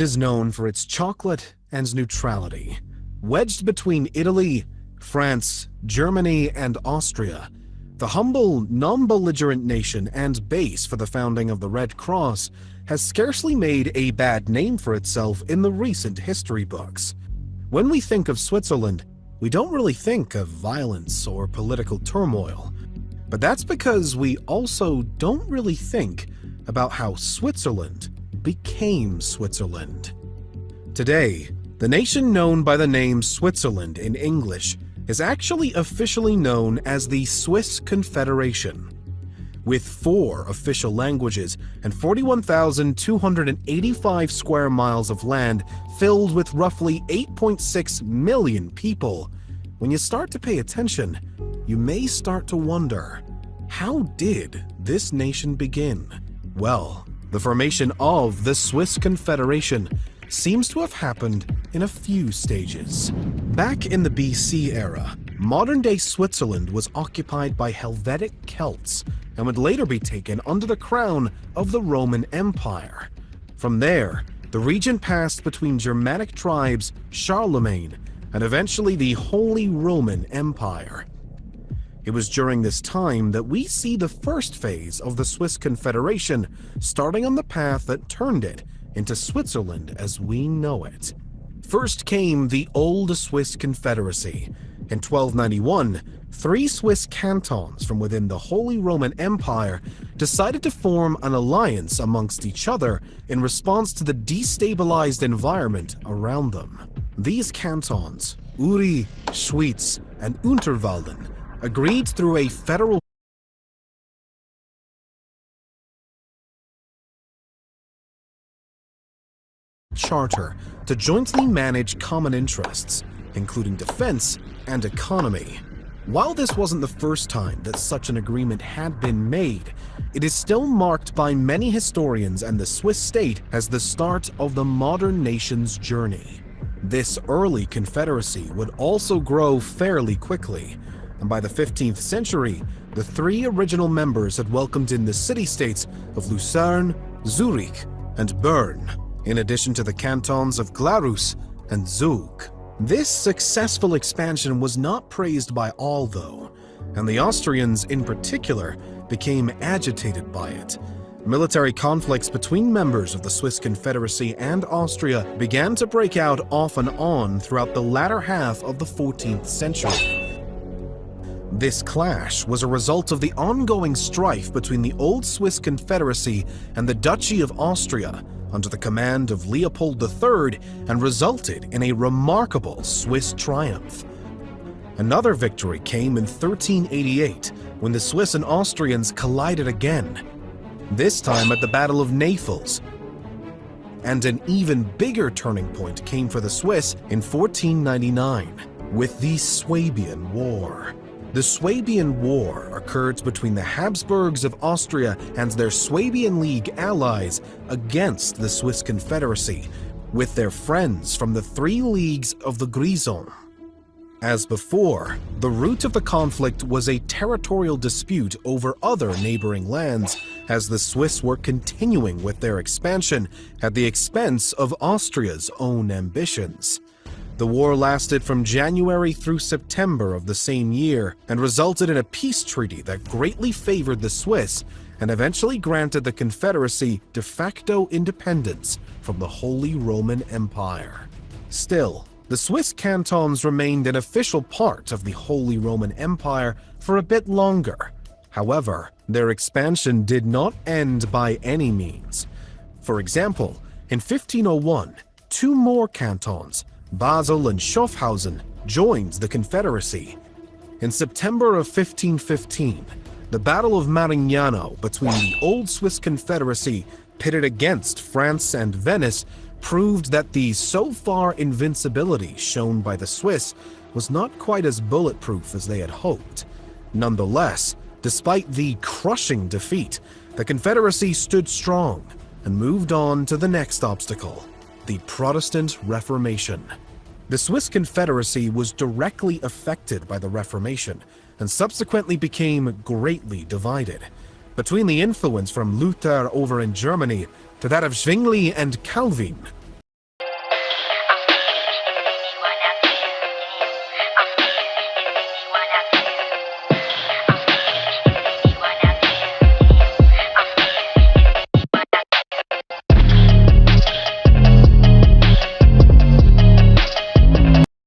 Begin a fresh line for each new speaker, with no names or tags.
is known for its chocolate and neutrality. Wedged between Italy, France, Germany, and Austria, the humble, non-belligerent nation and base for the founding of the Red Cross has scarcely made a bad name for itself in the recent history books. When we think of Switzerland, we don't really think of violence or political turmoil. But that's because we also don't really think about how Switzerland became Switzerland. Today, the nation known by the name Switzerland in English is actually officially known as the Swiss Confederation. With 4 official languages and 41,285 square miles of land filled with roughly 8.6 million people, when you start to pay attention, you may start to wonder, how did this nation begin? Well, the formation of the Swiss Confederation seems to have happened in a few stages. Back in the BC era, modern-day Switzerland was occupied by Helvetic Celts and would later be taken under the crown of the Roman Empire. From there, the region passed between Germanic tribes, Charlemagne, and eventually the Holy Roman Empire. It was during this time that we see the first phase of the Swiss Confederation starting on the path that turned it into Switzerland as we know it. First came the Old Swiss Confederacy. In 1291, 3 Swiss cantons from within the Holy Roman Empire decided to form an alliance amongst each other in response to the destabilized environment around them. These cantons, Uri, Schwyz, and Unterwalden, agreed through a federal charter to jointly manage common interests, including defense and economy. While this wasn't the first time that such an agreement had been made, it is still marked by many historians and the Swiss state as the start of the modern nation's journey. This early confederacy would also grow fairly quickly, and by the 15th century, the 3 original members had welcomed in the city-states of Lucerne, Zurich, and Bern, in addition to the cantons of Glarus and Zug. This successful expansion was not praised by all, though, and the Austrians in particular became agitated by it. Military conflicts between members of the Swiss Confederacy and Austria began to break out off and on throughout the latter half of the 14th century. This clash was a result of the ongoing strife between the Old Swiss Confederacy and the Duchy of Austria under the command of Leopold III and resulted in a remarkable Swiss triumph. Another victory came in 1388 when the Swiss and Austrians collided again, this time at the Battle of Naples. And an even bigger turning point came for the Swiss in 1499 with the Swabian War. The Swabian War occurred between the Habsburgs of Austria and their Swabian League allies against the Swiss Confederacy, with their friends from the 3 leagues of the Grisons. As before, the root of the conflict was a territorial dispute over other neighboring lands, as the Swiss were continuing with their expansion at the expense of Austria's own ambitions. The war lasted from January through September of the same year and resulted in a peace treaty that greatly favored the Swiss and eventually granted the Confederacy de facto independence from the Holy Roman Empire. Still, the Swiss cantons remained an official part of the Holy Roman Empire for a bit longer. However, their expansion did not end by any means. For example, in 1501, 2 more cantons, Basel and Schaffhausen, joined the Confederacy. In September of 1515, the Battle of Marignano between the Old Swiss Confederacy pitted against France and Venice proved that the so far invincibility shown by the Swiss was not quite as bulletproof as they had hoped. Nonetheless, despite the crushing defeat, the Confederacy stood strong and moved on to the next obstacle, the Protestant Reformation. The Swiss Confederacy was directly affected by the Reformation and subsequently became greatly divided. Between the influence from Luther over in Germany to that of Zwingli and Calvin